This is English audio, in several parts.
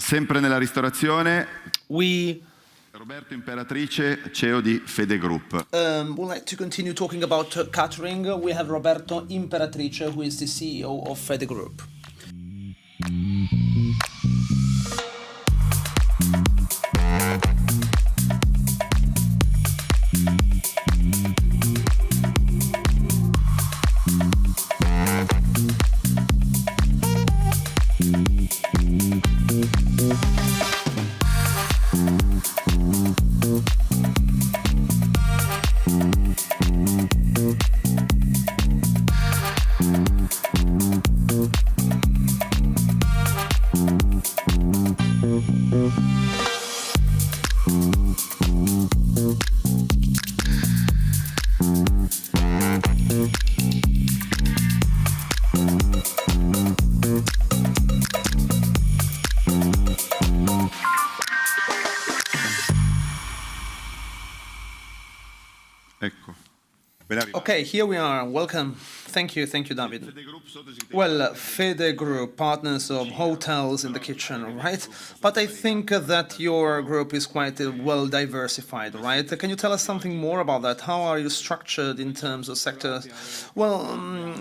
Sempre nella ristorazione, We Roberto Imperatrice, CEO di Fede Group. would like to continue talking about catering. We have Roberto Imperatrice, who is the CEO of Fede Group. Ecco, ben arrivato. Okay, here we are. Welcome. Thank you, David. Fede Group sottosegretariato. Well, Fede Group, partners of hotels in the kitchen, right? But I think that your group is quite well diversified, right? Can you tell us something more about that? How are you structured in terms of sectors? Well,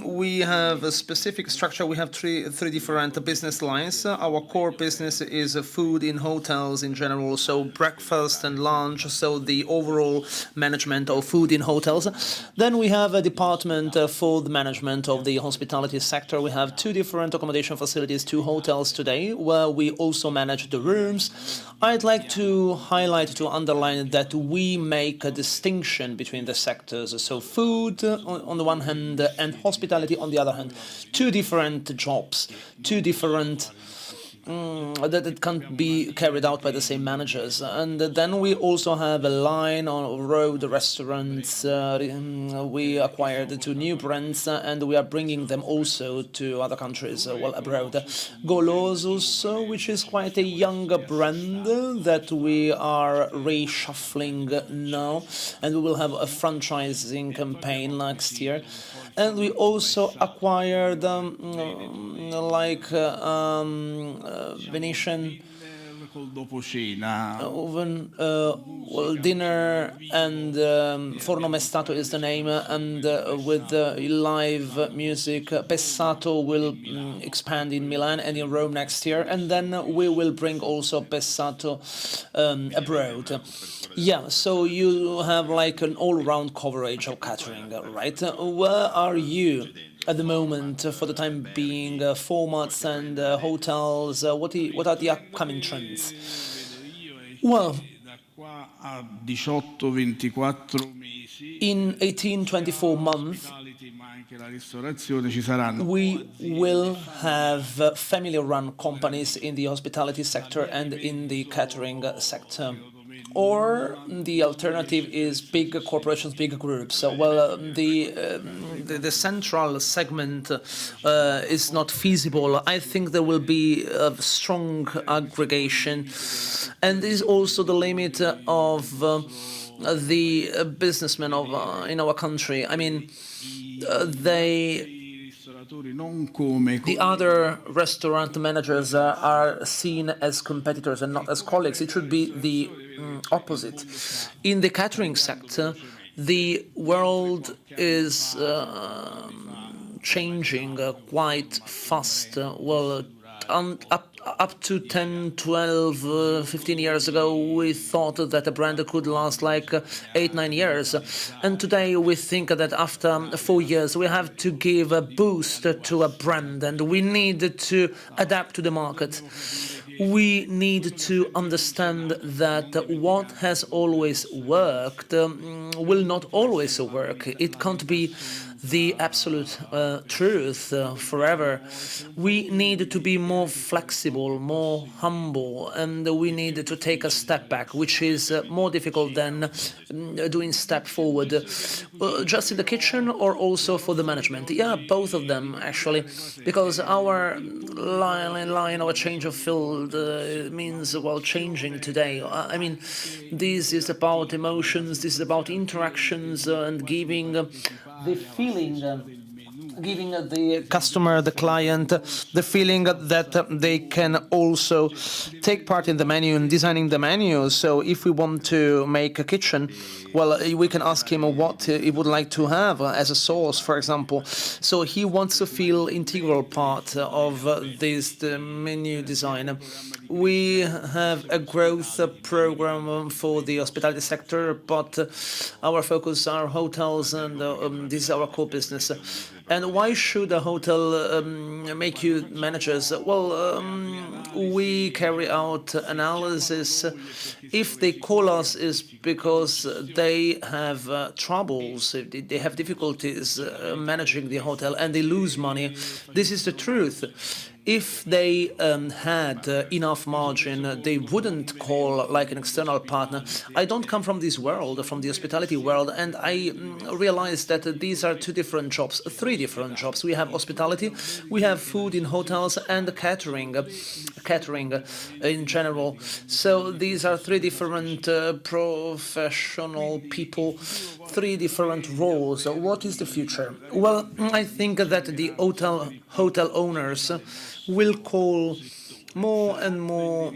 we have a specific structure. We have three different business lines. Our core business is food in hotels in general, so breakfast and lunch, so the overall management of food in hotels. Then we have a department for the management of the hospitality sector. We have two different accommodation facilities, two hotels today, where we also manage the rooms. I'd like to highlight, to underline that we make a distinction between the sectors. So food on the one hand and hospitality on the other hand. Two different jobs, two different that can't be carried out by the same managers. And then we also have a line on road restaurants. We acquired two new brands and we are bringing them also to other countries, well, abroad. Golosus, which is quite a younger brand that we are reshuffling now, and we will have a franchising campaign next year. And we also acquired Venetian oven, dinner, and Forno Mestato is the name, and with live music. Pessato will expand in Milan and in Rome next year, and then we will bring also Pessato abroad. Yeah, so you have like an all-round coverage of catering, right? Where are you at the moment, for the time being, formats and hotels? What are the upcoming trends? Well, in 18-24 months, we will have family-run companies in the hospitality sector and in the catering sector. Or the alternative is big corporations, big groups. Well, the central segment is not feasible. I think there will be a strong aggregation, and this is also the limit of the businessmen in our country. I mean, the other restaurant managers are seen as competitors and not as colleagues. It should be the opposite. In the catering sector, the world is changing quite fast. Well, up to 10, 12, 15 years ago, we thought that a brand could last like 8, 9 years. And today we think that after 4 years, we have to give a boost to a brand and we need to adapt to the market. We need to understand that what has always worked will not always work. It can't be the absolute truth forever. We need to be more flexible, more humble, and we need to take a step back, which is more difficult than doing step forward. Just in the kitchen or also for the management? Yeah, both of them actually, because our line, our change of field means, well, changing today. I mean, this is about emotions, this is about interactions and giving the feeling giving the customer, the client, the feeling that they can also take part in the menu and designing the menu. So if we want to make a kitchen, well, we can ask him what he would like to have as a sauce, for example. So he wants to feel integral part of this menu design. We have a growth program for the hospitality sector, but our focus are hotels, and this is our core business. And why should a hotel make you managers? Well, we carry out analysis. If they call us, is because they have troubles, they have difficulties managing the hotel, and they lose money. This is the truth. If they had enough margin, they wouldn't call like an external partner. I don't come from this world, from the hospitality world, and I realized that these are two different jobs, three different jobs. We have hospitality, we have food in hotels, and catering in general. So these are three different professional people, three different roles. What is the future? Well, I think that the hotel owners will call more and more,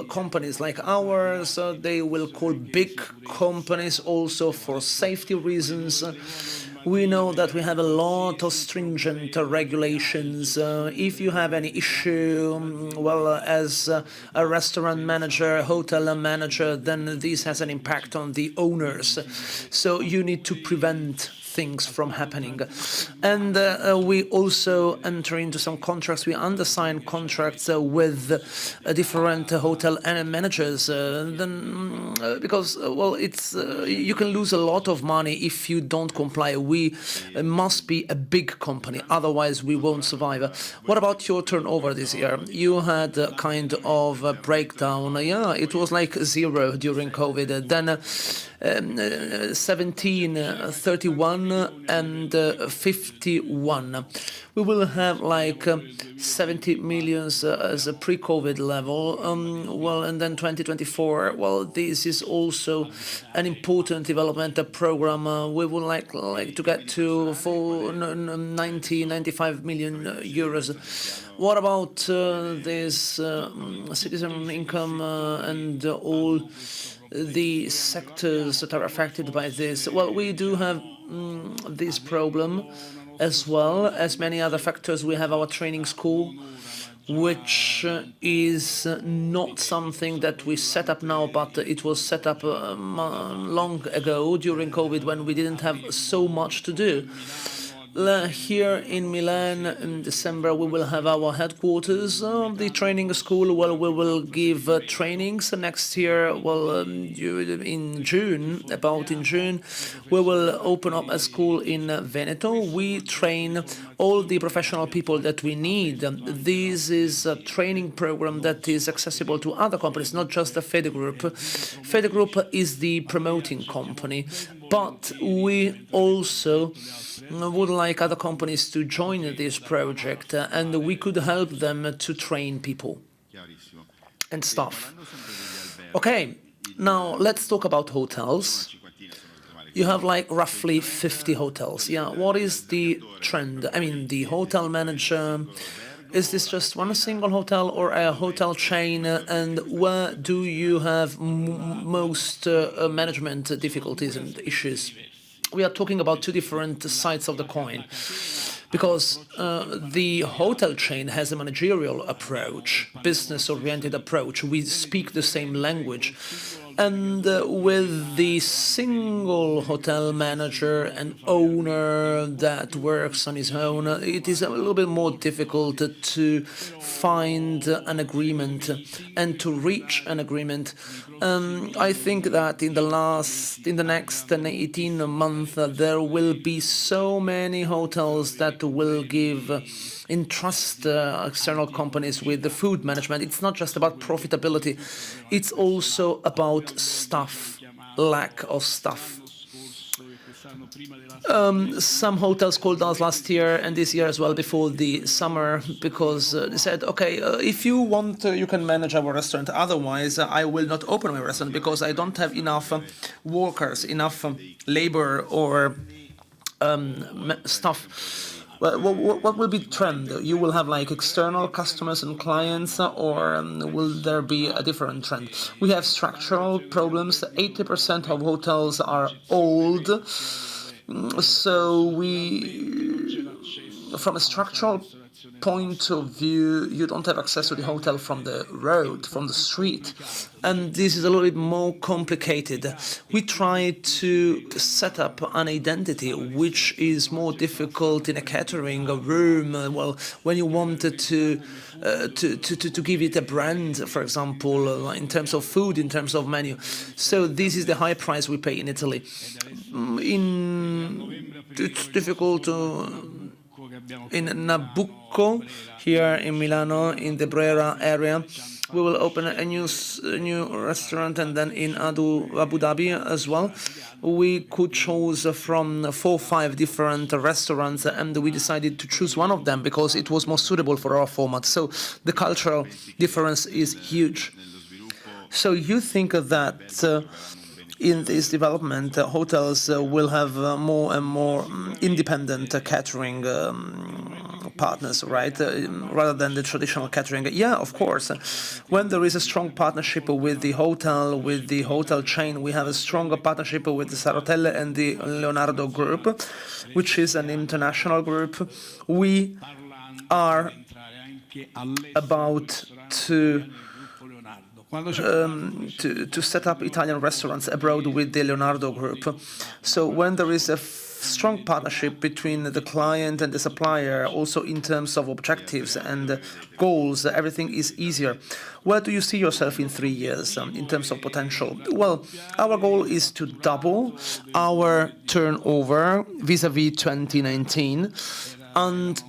companies like ours. They will call big companies also for safety reasons. We know that we have a lot of stringent regulations. If you have any issue, as a restaurant manager, hotel manager, then this has an impact on the owners. So you need to prevent things from happening. And we also enter into some contracts. We undersign contracts with different hotel managers. Because it's you can lose a lot of money if you don't comply. We must be a big company, otherwise we won't survive. What about your turnover this year? You had a kind of a breakdown. Yeah, it was like 0 during COVID. Then 17, 31 and 51. We will have like 70 million as a pre-COVID level. And then 2024. Well, this is also an important development program. We would like to get to 95 million euros. What about this citizen income and all the sectors that are affected by this? Well, we do have this problem as well as many other factors. We have our training school, which is not something that we set up now, but it was set up long ago during COVID when we didn't have so much to do. Here in Milan in December we will have our headquarters of the training school. Well, we will give trainings next year. In June, we will open up a school in Veneto. We train all the professional people that we need. This is a training program that is accessible to other companies, not just the Fede Group. Fede Group is the promoting company, but we also would like other companies to join this project, and we could help them to train people and staff. Okay, now let's talk about hotels. You have like roughly 50 hotels. Yeah, what is the trend? I mean, the hotel manager, is this just one single hotel or a hotel chain? And where do you have most management difficulties and issues? We are talking about two different sides of the coin, because the hotel chain has a managerial approach, business-oriented approach. We speak the same language. And with the single hotel manager and owner that works on his own, it is a little bit more difficult to find an agreement and to reach an agreement. I think that in the next 18 months, there will be so many hotels that will entrust external companies with the food management. It's not just about profitability, it's also about staff, lack of staff. Some hotels called us last year and this year as well before the summer, because they said, okay, if you want, you can manage our restaurant. Otherwise, I will not open my restaurant because I don't have enough workers, enough labor or staff. what will be the trend? You will have like external customers and clients, or will there be a different trend? We have structural problems. 80% of hotels are old, so from a structural point of view, you don't have access to the hotel from the road, from the street, and this is a little bit more complicated. We try to set up an identity which is more difficult in a catering room. Well, when you wanted to give it a brand, for example, in terms of food, in terms of menu. So this is the high price we pay in Italy. It's difficult to. In Nabucco, here in Milano, in the Brera area, we will open a new restaurant, and then in Abu Dhabi as well. We could choose from 4 or 5 different restaurants, and we decided to choose one of them because it was more suitable for our format. So the cultural difference is huge. So you think that in this development, hotels will have more and more independent catering partners, right? Rather than the traditional catering. Yeah, of course. When there is a strong partnership with the hotel chain, we have a stronger partnership with the Sarotelle and the Leonardo Group, which is an international group. We are about to set up Italian restaurants abroad with the Leonardo Group. So when there is a strong partnership between the client and the supplier, also in terms of objectives and goals, everything is easier. Where do you see yourself in 3 years in terms of potential? Well, our goal is to double our turnover vis-à-vis 2019 and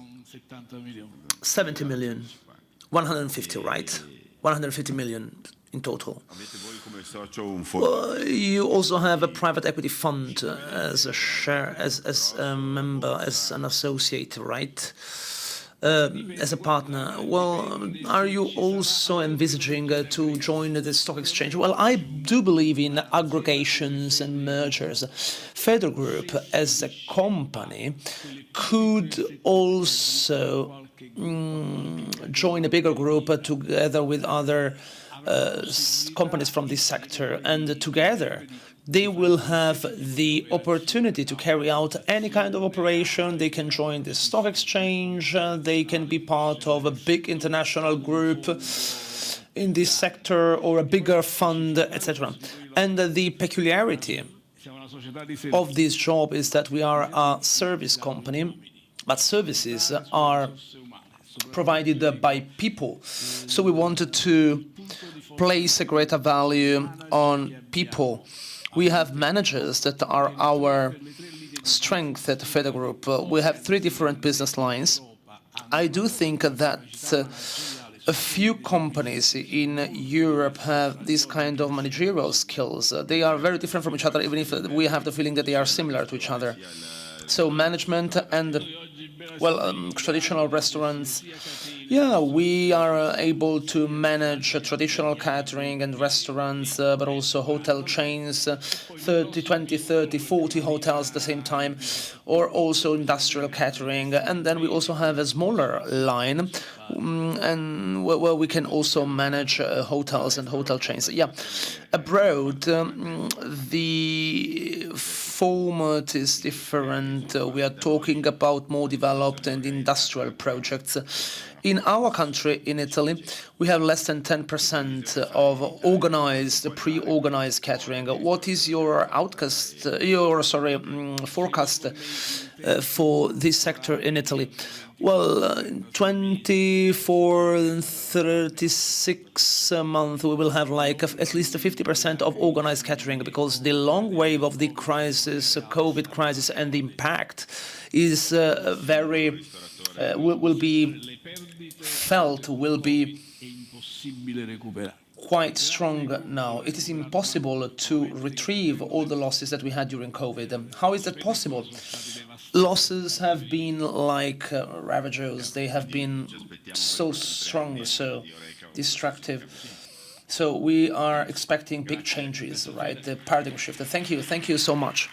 70 million, 150, right? 150 million in total. You also have a private equity fund as a share, as a member, as an associate, right? As a partner. Well, are you also envisaging to join the stock exchange? Well, I do believe in aggregations and mergers. Feder Group, as a company, could also join a bigger group together with other companies from this sector, and together they will have the opportunity to carry out any kind of operation. They can join the stock exchange, they can be part of a big international group in this sector or a bigger fund, etc. And the peculiarity of this job is that we are a service company, but services are provided by people. So we wanted to place a greater value on people. We have managers that are our strength at the Feder Group. We have 3 different business lines. I do think that a few companies in Europe have this kind of managerial skills. They are very different from each other, even if we have the feeling that they are similar to each other. So management and, well, traditional restaurants. Yeah, we are able to manage traditional catering and restaurants, but also hotel chains, 20, 30, 40 hotels at the same time, or also industrial catering. And then we also have a smaller line, and where we can also manage hotels and hotel chains. Yeah, abroad, the format is different. We are talking about more developed and industrial projects. In our country, in Italy, we have less than 10% of organized, pre-organized catering. What is your forecast for this sector in Italy? Well, 24 and 36 months, we will have like at least 50% of organized catering, because the long wave of the crisis, COVID crisis, and the impact is very will be felt, will be quite strong now. It is impossible to retrieve all the losses that we had during COVID. How is that possible? Losses have been like ravagers. They have been so strong, so destructive. So we are expecting big changes, right? The paradigm shift. Thank you so much.